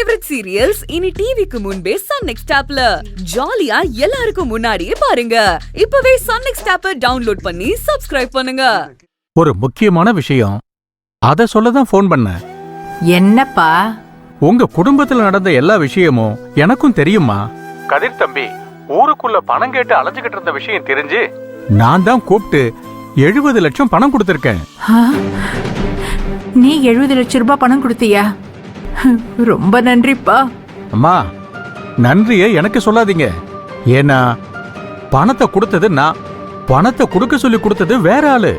Favourite serials இனி டிவிக்கு முன்பே சன் நெக்ஸ்ட் ஆப்ல ஜாலியா எல்லாருக்கும் முன்னாடியே பாருங்க. இப்பவே சன் நெக்ஸ்ட் ஆப்பை டவுன்லோட் பண்ணி சப்ஸ்கிரைப் பண்ணுங்க. ஒரு முக்கியமான விஷயம், அத சொல்லதான் போன் பண்ணேன். என்னப்பா? உங்க குடும்பத்துல நடந்த எல்லா விஷயமும் எனக்கும் தெரியுமா. கதிர் தம்பி ஊருக்குள்ள பணம் கேட்டு அலைஞ்சுகிட்டு இருந்த விஷயம் தெரிஞ்சு நான் தான் கூப்பிட்டு 70 லட்சம் பணம் கொடுத்திருக்கேன். நீ 70 லட்சம் ரூபாய் பணம் கொடுத்தியா? ரொம்ப நன்றிப்பா. அம்மா, நன்றிய எனக்கு சொல்லாதீங்க. ஏன்னா பணத்தை கொடுத்தது நான், பணத்தை கொடுக்க சொல்லி கொடுத்தது வேற ஆளு.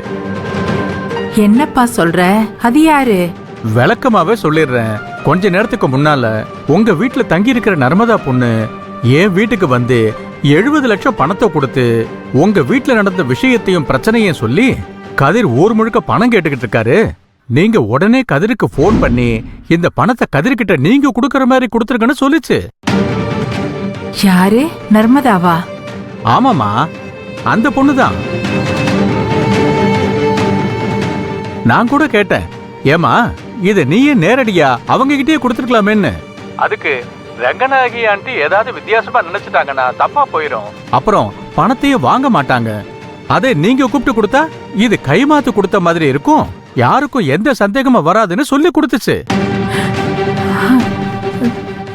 என்னப்பா சொல்ற? அது யாரு? விளக்கமாவே சொல்லிடுறேன். கொஞ்ச நேரத்துக்கு முன்னால உங்க வீட்டுல தங்கி இருக்கிற நர்மதா பொண்ணு என் வீட்டுக்கு வந்து 70 லட்சம் பணத்தை கொடுத்து உங்க வீட்டுல நடந்த விஷயத்தையும் பிரச்சனையும் சொல்லி கதிர் ஊர் முழுக்க பணம் கேட்டுக்கிட்டு இருக்காரு. நீங்க உடனே கதிருக்கு போன் பண்ணி இந்த பணத்தை கதிர்கிட்ட நீங்க குடுக்கற மாதிரி கொடுத்துருக்கன்னு சொல்லிச்சு. யாரு? நர்மதாவா? ஆமாமா, அந்த பொண்ணுதான். நான் கூட கேட்டேன், ஏமா இத நீயே நேரடியா அவங்க கிட்டே கொடுத்துருக்கலாமேன்னு. அதுக்கு ரங்கநாயகி ஆண்டி ஏதாவது வித்தியாசமா நினைச்சிட்டாங்கன்னா தப்பா போயிரும், அப்புறம் பணத்தையும் வாங்க மாட்டாங்க. அதை நீங்க கூப்பிட்டு கொடுத்தா இது கைமாத்து கொடுத்த மாதிரி இருக்கும், யாருக்கும் எந்த சந்தேகமும் வராதுன்னு சொல்லி கொடுத்துச்சு.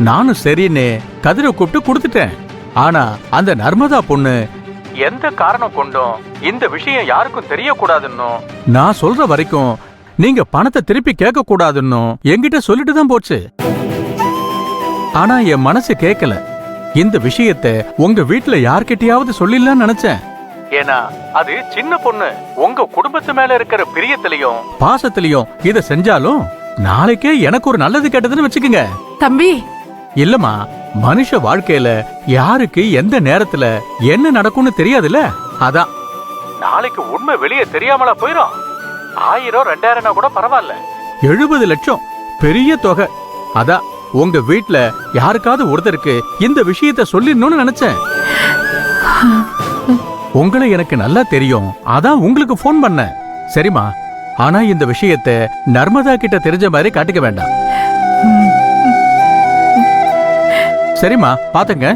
நானும் சரின்னு கதிரை கூப்பிட்டு கொடுத்துட்டேன். ஆனா அந்த நர்மதா பொண்ணு எந்த காரணம் கொண்டும் இந்த விஷயம் யாருக்கும் தெரியக்கூடாதுன்னு, நான் சொல்ற வரைக்கும் நீங்க பணத்தை திருப்பி கேட்க கூடாதுன்னு என்கிட்ட சொல்லிட்டு தான் போச்சு. ஆனா என் மனசு கேட்கல. இந்த விஷயத்தை உங்க வீட்டுல யார்கிட்டயாவது சொல்லிடலாம்னு நினைச்சேன். ஏன்னா அது சின்ன பொண்ணு. உங்க குடும்பத்து மேல இருக்கிற பிரியத்திலையும் பாசத்திலையும் இத செஞ்சாலும் நாளைக்கே எனக்கு ஒரு நல்லது கேட்டதுன்னு வச்சுக்கோங்க. தம்பி, இல்லம்மா, மனுஷ வாழ்க்கையில யாருக்கு எந்த நேரத்துல என்ன நடக்கும்னு தெரியாதுல்ல. அதான் நாளைக்கு உண்மை வெளியே தெரியாமலா போயிரும். 1000 2000 கூட பரவாயில்ல, 70 லட்சம் பெரிய தொகை. அதான் உங்க வீட்டுல யாருக்காவது ஒருத்தருக்கு இந்த விஷயத்த சொல்லிடணும்னு நினைச்சேன். உங்களை எனக்கு நல்லா தெரியும், அதான் உங்களுக்கு போன் பண்ணேன். சரிமா, ஆனா இந்த விஷயத்த நர்மதா கிட்ட தெரிஞ்ச மாதிரி காட்டிக்க வேண்டாம். சரிமா, பாத்துங்க,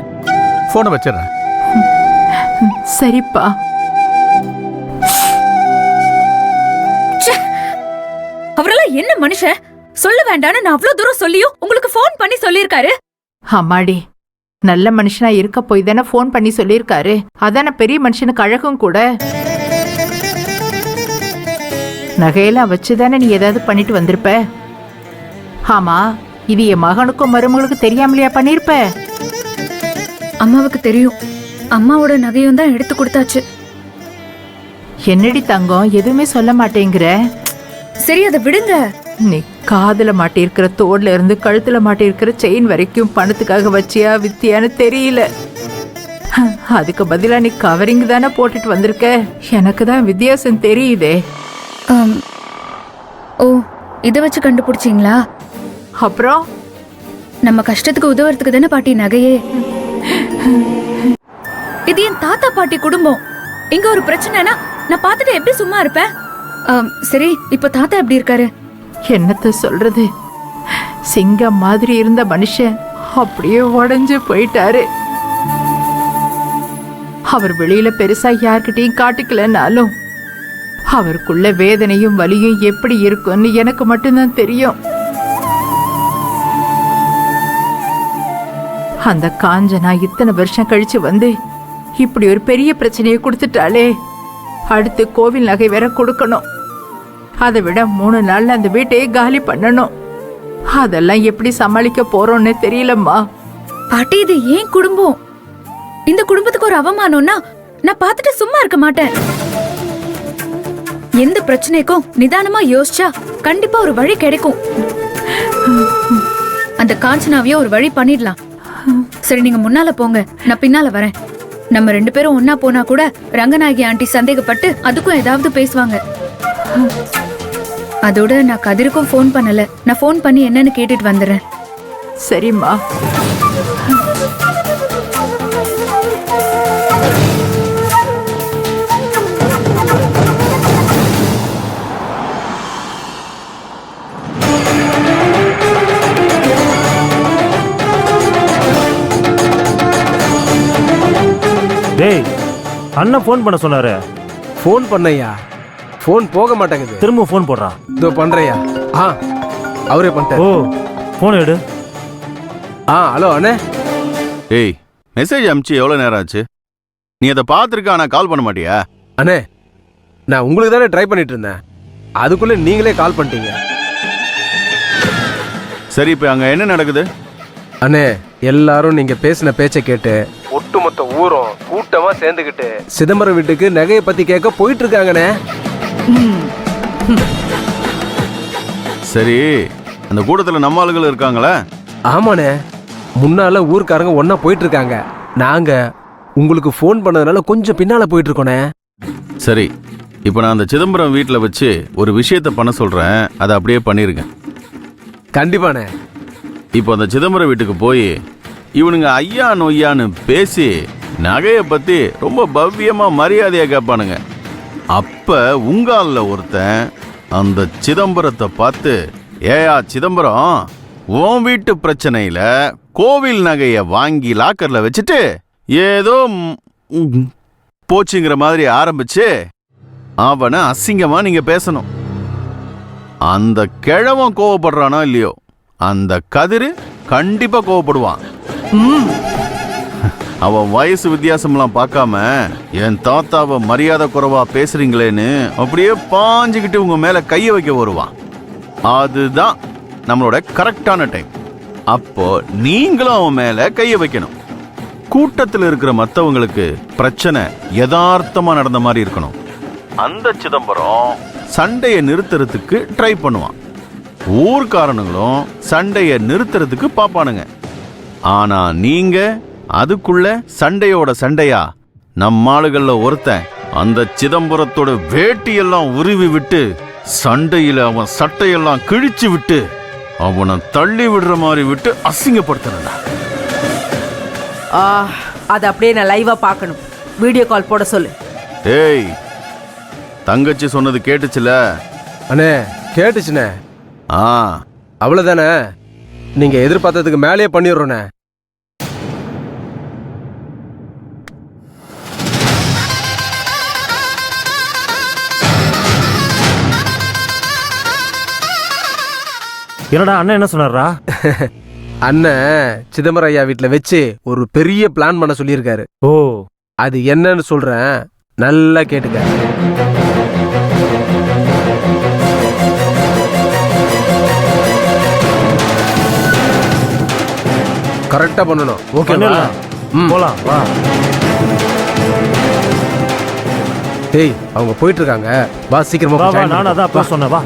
போனை வச்சிடுறேன். சரிப்பா. அவரெல்லாம் என்ன மனுஷன்? சொல்ல வேண்டான்னு நான் அவ்வளவு தூரம் சொல்லியும் உங்களுக்கு போன் பண்ணி சொல்லிருக்காரு. அம்மாடி, நல்ல மனுஷனா இருக்க போய் தானே போன் பண்ணி சொல்லிருக்காரு. அதான பெரிய மனுஷனுக்கு அழகும் கூட. நகையெல்லாம் வச்சுதானே நீ ஏதாவது பண்ணிட்டு வந்திருப்ப. ஆமா, இது என் மகனுக்கும் மருமகளுக்கு தெரியாமலையா பண்ணிருப்ப? அம்மாவுக்கு தெரியும். அம்மாவோட நகையும் தான் எடுத்து கொடுத்தாச்சு. என்னடி தங்கம், எதுவுமே சொல்ல மாட்டேங்கிற? சரி, அதை விடுங்க. நீ காதுல மாட்டிருக்கிற தோடுல இருந்து கழுத்துல மாட்டிருக்கிற செயின் வரைக்கும் பணத்துக்காக வச்சியா வித்தியான்னு தெரியல. அதுக்கு பதிலா நீ கவரிங் தானே போட்டுட்டு வந்திருக்க. எனக்கு தான் வித்தியாசம் தெரியுதே. ஓ, இத வச்சு கண்டுபிடிச்சிங்களா? அப்புறம் நம்ம கஷ்டத்துக்கு உதவுறதுக்கு தானே பாட்டி நகையே. இது என் தாத்தா பாட்டி குடும்பம். இங்க ஒரு பிரச்சனைனா நான் பார்த்துட்டு எப்படி சும்மா இருப்பேன்? சரி, இப்ப தாத்தா எப்படி இருக்காரு? என்னத்த சொல்றது, சிங்கம் மாதிரி இருந்த மனுஷன் அப்படியே உடைஞ்சு போயிட்டாரு. அவர் வெளியில பெருசா யார்கிட்டையும் காட்டிக்கலனாலும் அவருக்குள்ள வேதனையும் வலியும் எப்படி இருக்கும்னு எனக்கு மட்டும்தான் தெரியும். அந்த காஞ்சனா இத்தனை வருஷம் கழிச்சு வந்து இப்படி ஒரு பெரிய பிரச்சனையை கொடுத்துட்டாலே. அடுத்து கோவில் நகை வேற கொடுக்கணும். அதை விட 3 நாள்ல அந்த வீட்டையே காலி பண்ணணும். அதெல்லாம் எப்படி சமாளிக்க போறோம்னு தெரியலம்மா. பாட்டி, இது ஏன் குடும்பம். இந்த குடும்பத்துக்கு ஒரு அவமானம்னா நான் பார்த்துட்டு சும்மா இருக்க மாட்டேன். எந்த பிரச்சனைக்கும் நிதானமா யோசிச்சா கண்டிப்பா ஒரு வழி கிடைக்கும். அந்த காஞ்சனாவையும் ஒரு வழி பண்ணிடலாம். சரி, நீங்க முன்னால போங்க, நான் பின்னால வரேன். நம்ம 2 பேரும் ஒன்னா போனா கூட ரங்கநாயகி ஆண்டி சந்தேகப்பட்டு அதுக்கும் ஏதாவது பேசுவாங்க. அதோட நான் கதிருக்கும் போன் பண்ணல. நான் போன் பண்ணி என்னன்னு கேட்டுட்டு வந்துடுறேன். சரிம்மா. டேய் அண்ணன் ஃபோன் பண்ண சொன்னாரு. ஃபோன் பண்ணையா? ஃபோன் போக மாட்டேங்குது. திரும்ப ஃபோன் போடுறான். இதோ பண்றையா. அவரே ஓ பண்ணிட்டாரு. ஃபோன் எடு. ஹலோ அண்ணே. ஏய், மெசேஜ் அனுப்பிச்சு எவ்வளோ நேரம் ஆச்சு? நீ அதை பார்த்துருக்க, ஆனால் கால் பண்ண மாட்டியா? அண்ணே, நான் உங்களுக்கு தானே ட்ரை பண்ணிட்டு இருந்தேன். அதுக்குள்ள நீங்களே கால் பண்ணிட்டீங்க. சரி, இப்போ அங்கே என்ன நடக்குது? அண்ணே, எல்லாரும் நீங்க பேசின பேச்சை கேட்டு ஒட்டுமொத்த ஊரும் கூட்டமா சேர்ந்துக்கிட்டு சிதம்பரம் வீட்டுக்கு நகையை பத்தி கேட்க போயிட்டு இருக்காங்கண்ணே. சரி, அந்த கூட்டத்தில் நம்ம ஆளுகள் இருக்காங்களே? ஆமாண்ணே, முன்னால ஊர்க்காரங்க ஒன்னா போயிட்டு இருக்காங்க. நாங்க உங்களுக்கு ஃபோன் பண்ணதுனால கொஞ்சம் பின்னால போயிட்டு இருக்கோண்ணே. சரி, இப்போ நான் அந்த சிதம்பரம் வீட்டில் வச்சு ஒரு விஷயத்தை பண்ண சொல்கிறேன், அதை அப்படியே பண்ணியிருக்கேன். கண்டிப்பாண்ணே. இப்போ அந்த சிதம்பரம் வீட்டுக்கு போய் இவனுங்க ஐயா நொய்யான்னு பேசி நகையை பற்றி ரொம்ப பவ்யமாக மரியாதையாக கேட்பானுங்க. அப்போ உங்காலில் ஒருத்தன் அந்த சிதம்பரத்தை பார்த்து, ஏயா சிதம்பரம், உன் வீட்டு பிரச்சனையில் கோவில் நகையை வாங்கி லாக்கரில் வச்சுட்டு ஏதோ போச்சுங்கிற மாதிரி ஆரம்பிச்சு அவனை அசிங்கமாக நீங்கள் பேசணும். அந்த கிழவன் கோவப்படுறானோ இல்லையோ, அந்த கதிரு கண்டிப்பா கோவப்படுவான். அவன் வயசு வித்தியாசம்லாம் பார்க்காம என் தாத்தாவை மரியாதை குறைவா பேசுறீங்களேன்னு அப்படியே பாஞ்சுக்கிட்டு உங்க மேல கைய வைக்க வருவான். அதுதான் நம்மளோட கரெக்டான டைம். அப்போ நீங்களும் அவன் மேல கைய வைக்கணும். கூட்டத்தில் இருக்கிற மற்றவங்களுக்கு பிரச்சனை யதார்த்தமா நடந்த மாதிரி இருக்கணும். அந்த சிதம்பரம் சண்டையை நிறுத்துறதுக்கு ட்ரை பண்ணுவான். ஊர்க்காரனுங்களும் சண்டையை நிறுத்துறதுக்கு பாப்பானுங்க. ஆனா நீங்க அதுக்குள்ள சண்டையோட சண்டையா நம்ம ஆளுகள்ல ஒருத்தன் அந்த சிதம்பரத்தோட வேட்டியெல்லாம் உருவி விட்டு சண்டையில அவன் சட்டையெல்லாம் கிழிச்சு விட்டு அவனை தள்ளி விடுற மாதிரி விட்டு அசிங்கப்படுத்தணும்டா. அது அப்படியே நான் லைவா பார்க்கணும். வீடியோ கால் போட சொல்லு. ஏய், தங்கச்சி சொன்னது கேட்டுச்சுல? அண்ணே, கேட்டுச்சுண்ணே. அவ்வளவுதானே? நீங்க எதிர்பார்த்ததுக்கு மேலேயே பண்ணிடுறோண்ணே. என்னடா அண்ணன் என்ன சொன்னாரா? அண்ணன் சிதம்பரம் ஐயா வீட்டுல வச்சு ஒரு பெரிய பிளான் பண்ண சொல்லியிருக்காரு. ஓ, அது என்னன்னு சொல்றேன், நல்லா கேட்டுக்க. கரெக்டா பண்ணணும். ஓகே, போலாம் வா. டேய், அவங்க போயிட்டு இருக்காங்க. வா, சீக்கிரமா நானும் அதான் அப்பா சொன்னேன். வா.